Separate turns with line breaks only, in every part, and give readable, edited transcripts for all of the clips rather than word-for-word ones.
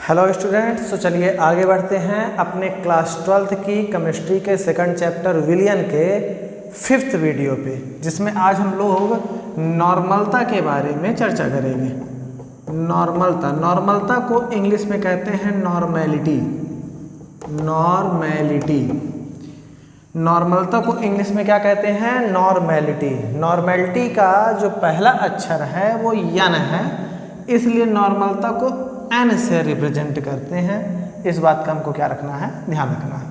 Hello students, तो चलिए आगे बढ़ते हैं अपने क्लास 12th की केमिस्ट्री के सेकंड चैप्टर विलियन के 5th वीडियो पे, जिसमें आज हम लोग नॉर्मलता के बारे में चर्चा करेंगे। नॉर्मलता को इंग्लिश में कहते हैं नॉर्मेलिटी। नॉर्मलता को इंग्लिश में क्या कहते हैं? नॉर्मेलिटी। नॉर्मेलिटी का जो पहला अक्षर है वो यन है, इसलिए नॉर्मलता को एन से रिप्रेजेंट करते हैं। इस बात का हमको क्या रखना है? ध्यान रखना है।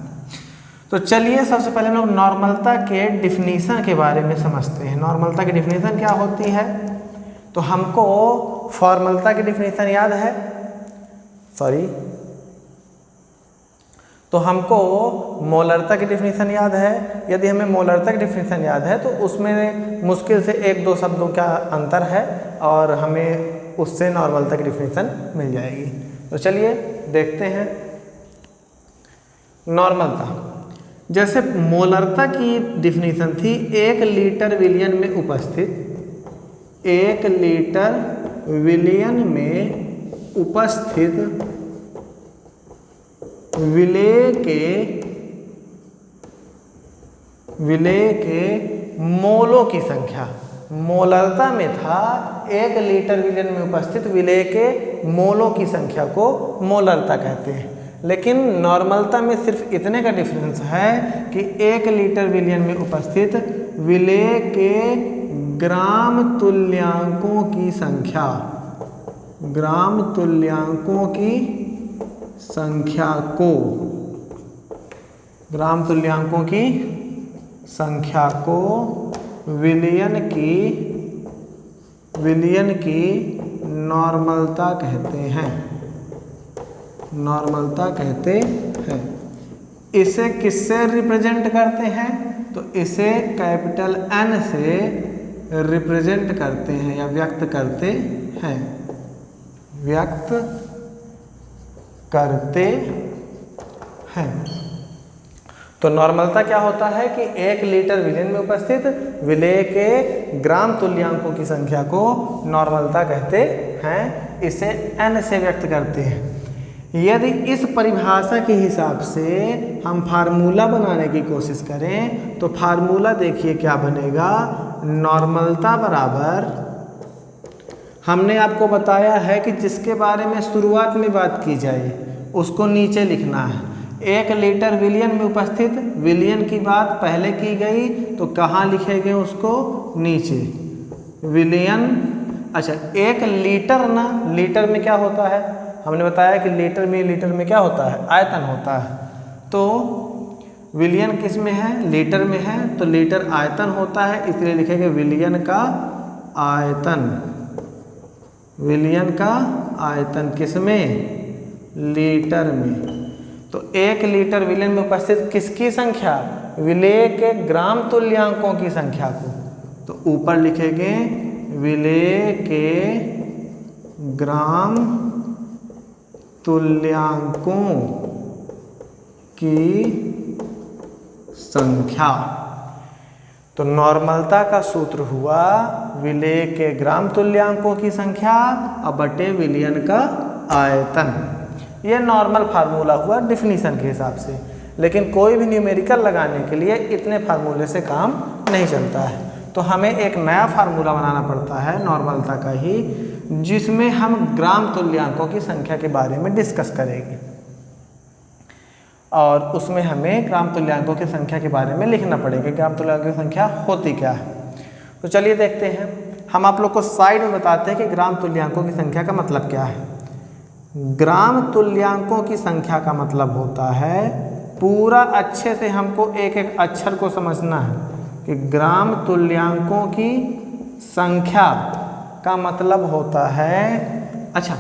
तो चलिए सबसे पहले हम लोग नॉर्मलता के डिफिनीशन के बारे में समझते हैं। नॉर्मलता की डिफिनीशन क्या होती है? तो हमको फॉर्मलता की डिफिनीशन याद है, तो हमको मोलरता की डिफिनीशन याद है। यदि हमें मोलरता की डिफिनीशन याद है तो उसमें मुश्किल से 1-2 शब्दों का अंतर है और हमें उससे नॉर्मलता की डिफिनीशन मिल जाएगी। तो चलिए देखते हैं नॉर्मलता। जैसे मोलरता की डिफिनीशन थी 1 लीटर विलियन में उपस्थित 1 लीटर विलियन में उपस्थित विलेय के मोलों की संख्या। मोलरता में था 1 लीटर विलियन में उपस्थित विलेय के मोलों की संख्या को मोलरता कहते हैं। लेकिन नॉर्मलता में सिर्फ इतने का डिफरेंस है कि 1 लीटर विलियन में उपस्थित विलेय के ग्राम तुल्यांकों की संख्या को विलियन की नॉर्मलता कहते हैं। इसे किससे रिप्रेजेंट करते हैं? तो इसे कैपिटल N से रिप्रेजेंट करते हैं या व्यक्त करते हैं। तो नॉर्मलता क्या होता है कि 1 लीटर विलियन में उपस्थित विलेय के ग्राम तुल्यांकों की संख्या को नॉर्मलता कहते हैं। इसे N से व्यक्त करते हैं। यदि इस परिभाषा के हिसाब से हम फार्मूला बनाने की कोशिश करें तो फार्मूला देखिए क्या बनेगा। नॉर्मलता बराबर, हमने आपको बताया है कि जिसके बारे में शुरुआत में बात की जाए उसको नीचे लिखना है। 1 लीटर विलियन में उपस्थित, विलियन की बात पहले की गई तो कहाँ लिखेंगे उसको? नीचे। विलियन, अच्छा 1 लीटर ना, लीटर में क्या होता है? हमने बताया कि लीटर में क्या होता है? आयतन होता है। तो विलियन किस में है? लीटर में है, तो लीटर आयतन होता है, इसलिए लिखेंगे विलियन का आयतन किस में? लीटर में। तो 1 लीटर विलियन में उपस्थित किसकी संख्या? विलेय के ग्राम तुल्यांकों की संख्या को। तो ऊपर लिखेंगे विलेय के ग्राम तुल्यांकों की संख्या। तो नॉर्मलता का सूत्र हुआ विलेय के ग्राम तुल्यांकों की संख्या और बटे विलियन का आयतन। ये नॉर्मल फार्मूला हुआ डिफिनीशन के हिसाब से। लेकिन कोई भी न्यूमेरिकल लगाने के लिए इतने फार्मूले से काम नहीं चलता है, तो हमें एक नया फार्मूला बनाना पड़ता है नॉर्मलता का ही, जिसमें हम ग्राम तुल्यांकों की संख्या के बारे में डिस्कस करेंगे और उसमें हमें ग्राम तुल्यांकों की संख्या के बारे में लिखना पड़ेगा। ग्राम तुल्यांकों की संख्या होती क्या है? तो चलिए देखते हैं। हम आप लोग को साइड में बताते हैं कि ग्राम तुल्यांकों की संख्या का मतलब क्या है। ग्राम तुल्यांकों की संख्या का मतलब होता है, पूरा अच्छे से हमको एक एक अक्षर को समझना है कि ग्राम तुल्यांकों की संख्या का मतलब होता है, अच्छा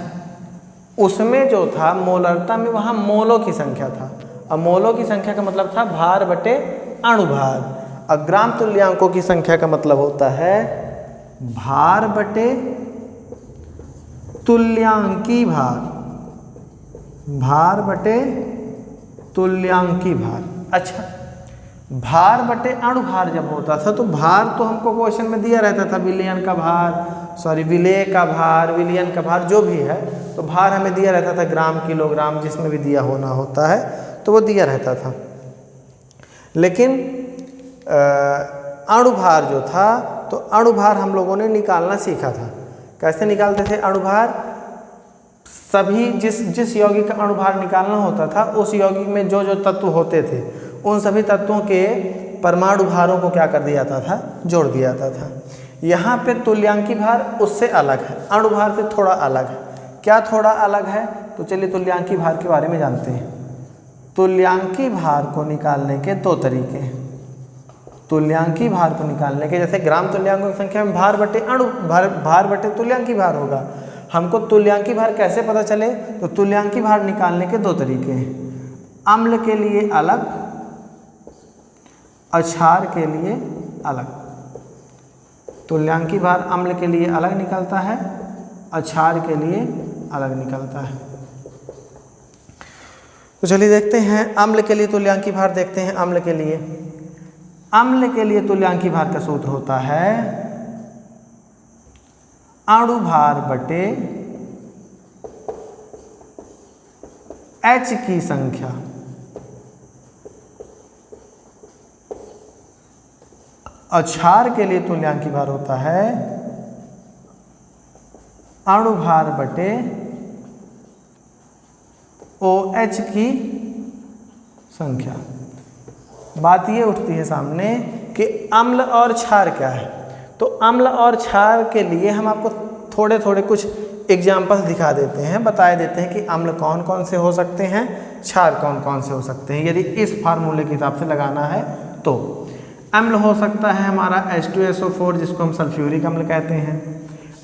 उसमें जो था मोलरता में वहाँ मोलों की संख्या था, और मोलों की संख्या का मतलब था भार बटे अणुभार। और ग्राम तुल्यांकों की संख्या का मतलब होता है भार बटे तुल्यांकी भार। अच्छा, भार बटे अणुभार जब होता था तो भार तो हमको क्वेश्चन में दिया रहता था, विलेय का भार, विलियन का भार जो भी है तो भार हमें दिया रहता था ग्राम किलोग्राम, जिसमें भी दिया होना होता है तो वो दिया रहता था। लेकिन अणुभार जो था, तो अणुभार हम लोगों ने निकालना सीखा था। कैसे निकालते थे अणुभार? सभी जिस यौगिक का अणुभार निकालना होता था, उस यौगिक में जो जो तत्व होते थे, उन सभी तत्वों के परमाणु भारों को क्या कर दिया जाता था? जोड़ दिया जाता था। यहाँ पे तुल्यांकी भार उससे अलग है, अणुभार से थोड़ा अलग है। क्या थोड़ा अलग है? तो चलिए तुल्यांकी भार के बारे में जानते हैं। तुल्यांकी भार को निकालने के दो तरीके हैं। तुल्यांकी भार को निकालने के, जैसे ग्राम तुल्यांकों की संख्या में भार बटे अणु भार बटे तुल्यांकी भार होगा। हमको तुल्यांकी भार कैसे पता चले? तो तुल्यांकी भार निकालने के दो तरीके हैं। अम्ल के लिए अलग, क्षार के लिए अलग। तुल्यांकी भार अम्ल के लिए अलग निकलता है, क्षार के लिए अलग निकलता है। तो चलिए देखते हैं अम्ल के लिए तुल्यांकी भार देखते हैं। अम्ल के लिए तुल्यांकी भार का सूत्र होता है अणुभार बटे H की संख्या। क्षार के लिए तुल्यांकी भार होता है अणुभार बटे OH की संख्या। बात ये उठती है सामने कि अम्ल और क्षार क्या है। तो अम्ल और क्षार के लिए हम आपको थोड़े थोड़े कुछ एग्जाम्पल्स दिखा देते हैं, बता देते हैं कि अम्ल कौन कौन से हो सकते हैं, क्षार कौन कौन से हो सकते हैं। यदि इस फार्मूले के हिसाब से लगाना है तो अम्ल हो सकता है हमारा H2SO4 जिसको हम सल्फ्यूरिक अम्ल कहते हैं।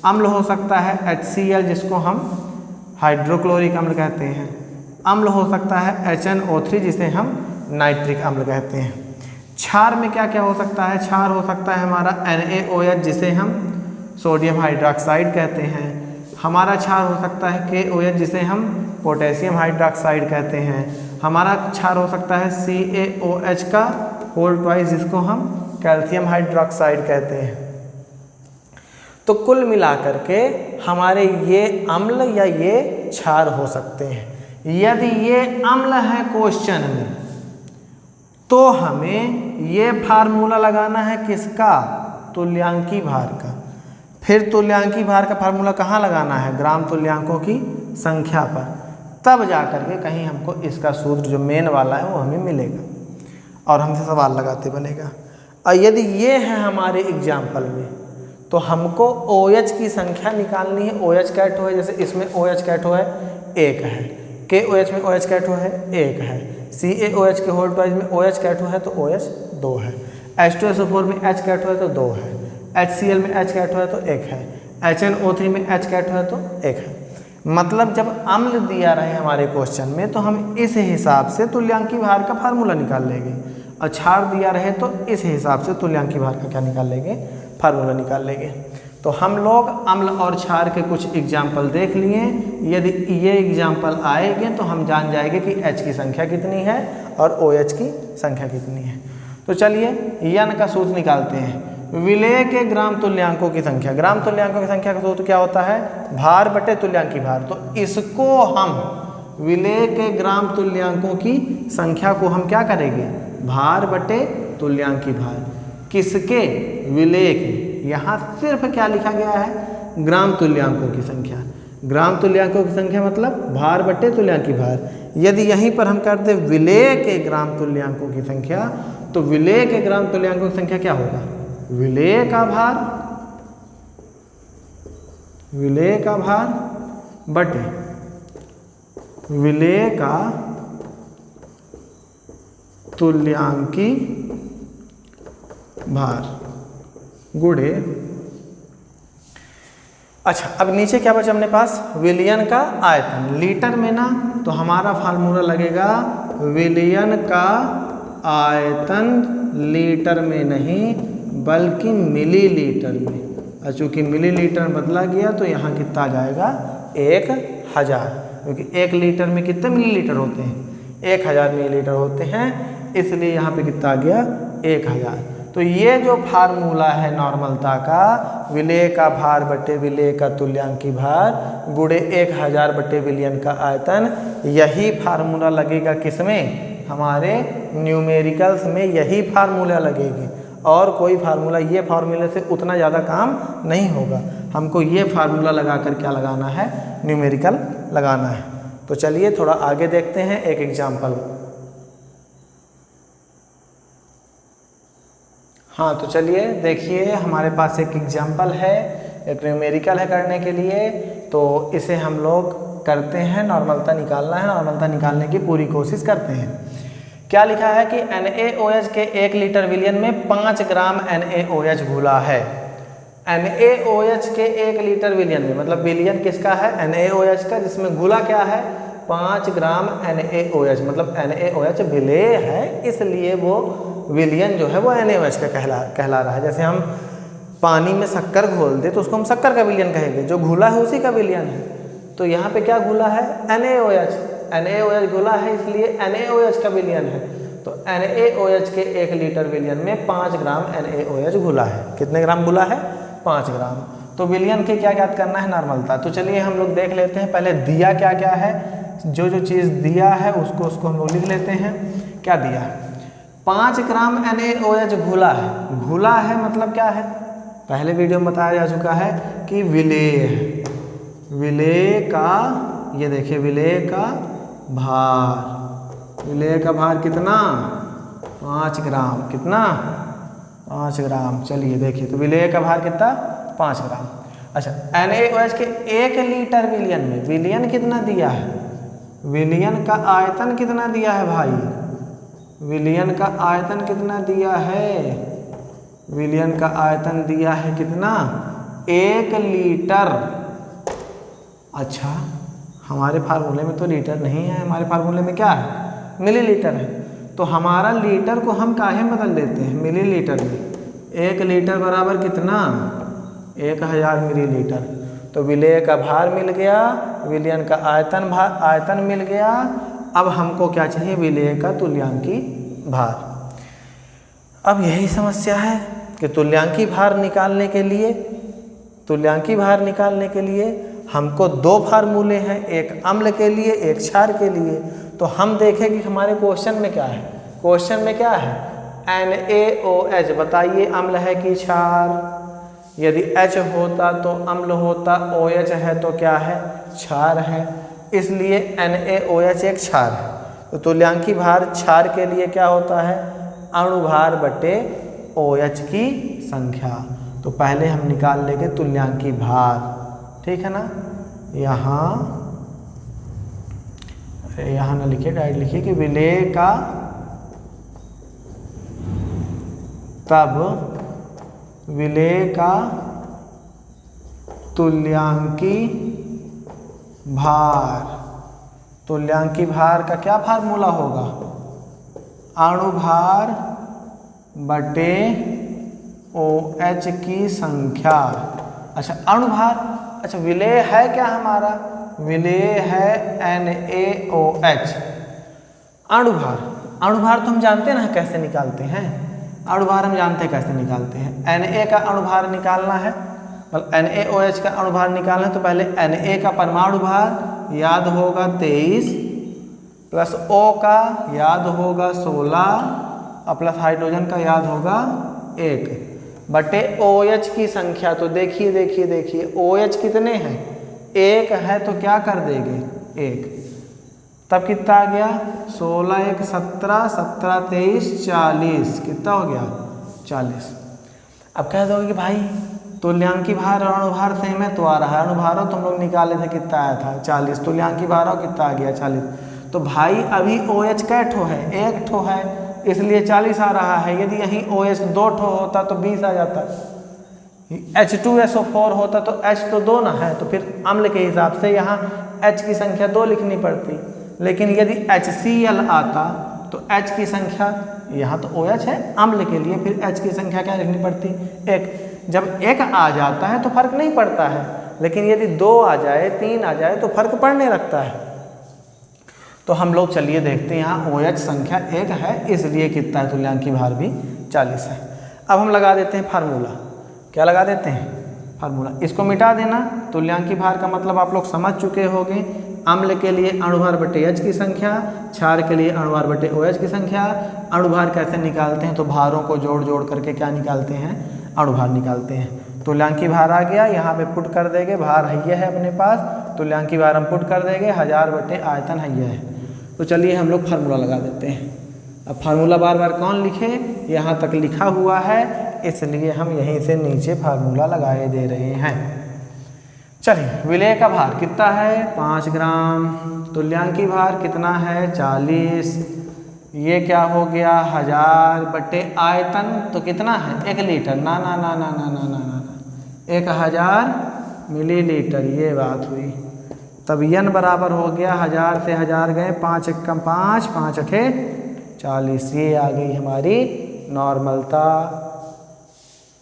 अम्ल हो सकता है HCl जिसको हम हाइड्रोक्लोरिक अम्ल कहते हैं। अम्ल हो सकता है HNO3 जिसे हम नाइट्रिक अम्ल कहते हैं। क्षार में क्या क्या हो सकता है? क्षार हो सकता है हमारा NaOH जिसे हम सोडियम हाइड्रोक्साइड कहते हैं। हमारा क्षार हो सकता है KOH जिसे हम पोटेशियम हाइड्रोक्साइड कहते हैं। हमारा क्षार हो सकता है CaOH का होल ट्वाइस जिसको हम कैल्शियम हाइड्रोक्साइड कहते हैं। तो कुल मिलाकर के हमारे ये अम्ल या ये क्षार हो सकते हैं। यदि ये अम्ल है क्वेश्चन में, तो हमें ये फार्मूला लगाना है किसका? तुल्यांकी भार का। फिर तुल्यांकी भार का फार्मूला कहाँ लगाना है? ग्राम तुल्यांकों की संख्या पर। तब जाकर के कहीं हमको इसका सूत्र जो मेन वाला है वो हमें मिलेगा और हमसे सवाल लगाते बनेगा। और यदि ये है हमारे एग्जाम्पल में, तो हमको OH की संख्या निकालनी है। OH का एटो है, जैसे इसमें OH का एटो है 1 है, KOH में OH का एटो है 1 है, CaOH के होल ट्वाइस में OH का एटो है तो OH 2 है, H2SO4 में H का एटो है तो 2 है, HCl में H का एटो है तो 1 है, HNO3 में H का एटो है तो 1 है। मतलब जब अम्ल दिया रहे हमारे क्वेश्चन में तो हम इस हिसाब से तुल्यांकी भार का फार्मूला निकाल लेंगे, और क्षार दिया रहे तो इस हिसाब से तुल्यांकी भार का क्या निकाल लेंगे? फार्मूला निकाल लेंगे। तो हम लोग अम्ल और क्षार के कुछ एग्जाम्पल देख लिए। यदि ये एग्जाम्पल आएंगे तो हम जान जाएंगे कि H की संख्या कितनी है और OH की संख्या कितनी है। तो चलिए N का सूत्र निकालते हैं। विलेय के ग्राम तुल्यांकों की संख्या। ग्राम तुल्यांकों की संख्या का सूत्र क्या होता है? भार बटे तुल्यांकी भार। तो इसको हम विलेय के ग्राम तुल्यांकों की संख्या को हम क्या करेंगे? भार बटे तुल्यांकी भार। किसके? विलेय के। यहाँ सिर्फ क्या लिखा गया है? ग्राम तुल्यांकों की संख्या। ग्राम तुल्यांकों की संख्या मतलब भार बटे तुल्यांकी भार। यदि यहीं पर हम करते विलेय के ग्राम तुल्यांकों की संख्या, तो विलेय के ग्राम तुल्यांकों की संख्या क्या होगा? विलेय का भार बटे विलेय का तुल्यांकी भार गुणे। अच्छा, अब नीचे क्या बचा अपने पास? विलयन का आयतन। लीटर में ना, तो हमारा फार्मूला लगेगा विलयन का आयतन लीटर में नहीं बल्कि मिलीलीटर में। और चूँकि मिलीलीटर बदला गया तो यहाँ कितना आ जाएगा? 1000, क्योंकि 1 लीटर में कितने मिलीलीटर होते हैं? 1000 मिलीलीटर होते हैं, इसलिए यहाँ पे कितना आ गया? 1000। तो ये जो फार्मूला है नॉर्मलता का, विलेय का भार बटे विलेय का तुल्यांकी भार गुणे 1000 बटे विलयन का आयतन, यही फार्मूला लगेगा किसमें, हमारे न्यूमेरिकल्स में यही फार्मूला लगेगी और कोई फार्मूला, ये फार्मूले से उतना ज़्यादा काम नहीं होगा। हमको ये फार्मूला लगाकर क्या लगाना है, न्यूमेरिकल लगाना है। तो चलिए थोड़ा आगे देखते हैं एक एग्जाम्पल। हाँ तो चलिए देखिए, हमारे पास एक एग्जाम्पल है, एक न्यूमेरिकल है करने के लिए। तो इसे हम लोग करते हैं, नॉर्मलता निकालना है, नॉर्मलता निकालने की पूरी कोशिश करते हैं। क्या लिखा है कि NaOH के 1 लीटर विलयन में 5 ग्राम NaOH घुला है। NaOH के 1 लीटर विलयन में, मतलब विलयन किसका है, NaOH का, जिसमें घुला क्या है 5 ग्राम NaOH, मतलब NaOH विलेय है, इसलिए वो विलयन जो है वो NaOH का कहला रहा है। जैसे हम पानी में शक्कर घोल दे तो उसको हम शक्कर का विलयन कहेंगे, जो घुला है उसी का विलयन है। तो यहाँ पे क्या घुला है, NaOH घुला है, इसलिए NaOH का विलयन है। तो NaOH के 1 लीटर विलयन में 5 ग्राम NaOH घुला है। कितने ग्राम घुला है, 5 ग्राम। तो विलयन के क्या ज्ञात करना है, नॉर्मलता। तो चलिए हम लोग देख लेते हैं, पहले दिया क्या क्या है, जो चीज़ दिया है उसको हम लोग लिख लेते हैं। क्या दिया, 5 ग्राम NaOH घुला है। घुला है मतलब क्या है, पहले वीडियो में बताया जा चुका है कि विलेय है। विलेय का, ये देखिए विलेय का भार, विलेय का भार कितना, 5 ग्राम। कितना, 5 ग्राम। चलिए देखिए, तो विलेय का भार कितना, 5 ग्राम। अच्छा, NaOH के 1 लीटर विलयन में, विलयन कितना दिया है, विलयन का आयतन कितना दिया है भाई, विलयन का आयतन कितना दिया है, विलयन का आयतन दिया है कितना, 1 लीटर। अच्छा, हमारे फार्मूले में तो लीटर नहीं है, हमारे फार्मूले में क्या है, मिलीलीटर है। तो हमारा लीटर को हम काहे में बदल देते हैं, मिलीलीटर में। 1 लीटर बराबर कितना, 1000 मिलीलीटर। तो विलेय का भार मिल गया, विलयन का आयतन मिल गया। अब हमको क्या चाहिए, विलेय का तुल्यांकी भार। अब यही समस्या है कि तुल्यांकी भार निकालने के लिए हमको 2 फार्मूले हैं, एक अम्ल के लिए, एक क्षार के लिए। तो हम देखें कि हमारे क्वेश्चन में क्या है, क्वेश्चन में क्या है, NaOH, बताइए अम्ल है कि क्षार। यदि H होता तो अम्ल होता, OH है तो क्या है, क्षार है, इसलिए NaOH एक क्षार है। तो तुल्यांकी भार क्षार के लिए क्या होता है, अणुभार बटे OH की संख्या। तो पहले हम निकाल लेंगे तुल्यांकी भार, ठीक है ना। यहाँ ना लिखिए, डायरेक्ट लिखिए कि विलेय का, तब विलेय का तुल्यांकी भार, तुल्यांकी भार का क्या फार्मूला होगा, अणुभार बटे OH की संख्या। अच्छा अणुभार, अच्छा विलेय है क्या हमारा, विलेय है NaOH। अणुभार तो हम जानते हैं ना कैसे निकालते हैं, अणुभार हम जानते हैं कैसे निकालते हैं। Na का अणुभार निकालना है, मतलब NaOH का अणुभार निकालना है, तो पहले Na का परमाणु भार याद होगा 23, प्लस O का याद होगा 16 और प्लस हाइड्रोजन का याद होगा 1 बटे OH की संख्या। तो देखिए OH कितने हैं, 1 है तो क्या कर देंगे 1, तब कितना आ गया 16 1 17 17 23 40, कितना हो गया 40। अब कह दोगे कि भाई तुल्यांकी भार और अणुभार सेम है तो आ रहा है, अणुभार तो हम लोग निकाले थे कितना आया था 40, तुल्यांकी भार कितना आ गया 40। तो भाई अभी OH कै ठो है, 1 ठो है, इसलिए 40 आ रहा है। यदि यहीं OH 2 ठो होता तो 20 आ जाता, H2SO4 होता तो H तो 2 ना है, तो फिर अम्ल के हिसाब से यहाँ H की संख्या 2 लिखनी पड़ती। लेकिन यदि HCl आता तो H की संख्या, यहाँ तो OH है अम्ल के लिए, फिर H की संख्या क्या लिखनी पड़ती 1। जब 1 आ जाता है तो फर्क नहीं पड़ता है, लेकिन यदि 2 आ जाए 3 आ जाए तो फर्क पड़ने लगता है। तो हम लोग चलिए देखते हैं, यहाँ OH संख्या 1 है, इसलिए कितना है तुल्यांकी भार भी 40 है। अब हम लगा देते हैं फार्मूला। क्या लगा देते हैं? फार्मूला। इसको मिटा देना। तुल्यांकी भार का मतलब आप लोग समझ चुके होंगे। अम्ल के लिए अणुभार बटे H की संख्या, क्षार के लिए अणुभार बटे OH की संख्या। अणुभार कैसे निकालते हैं? तो भारों को जोड़ जोड़ करके क्या निकालते हैं? अणुभार निकालते हैं। तुल्यांकी भार आ गया, यहाँ पे पुट कर देंगे। भार हैया है अपने पास, तुल्यांकी भार हम पुट कर देंगे, 1000 बटे आयतन हैया है। तो चलिए हम लोग फार्मूला लगा देते हैं। अब फार्मूला बार बार कौन लिखे? यहाँ तक लिखा हुआ है, इसलिए हम यहीं से नीचे फार्मूला लगाए दे रहे हैं। चलिए, विलेय का भार कितना है? 5 ग्राम। तुल्यांकी भार कितना है? 40। ये क्या हो गया? 1000 बटे आयतन तो कितना है? 1 लीटर। ना ना ना ना ना ना ना ना 1000 मिलीलीटर, ये बात हुई। तब n बराबर हो गया 1000 से 1000 गए, 5 एकम 5, 5 अठे 40। ये आ गई हमारी नॉर्मलता।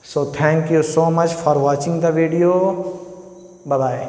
So thank you so much for watching the video. Bye bye.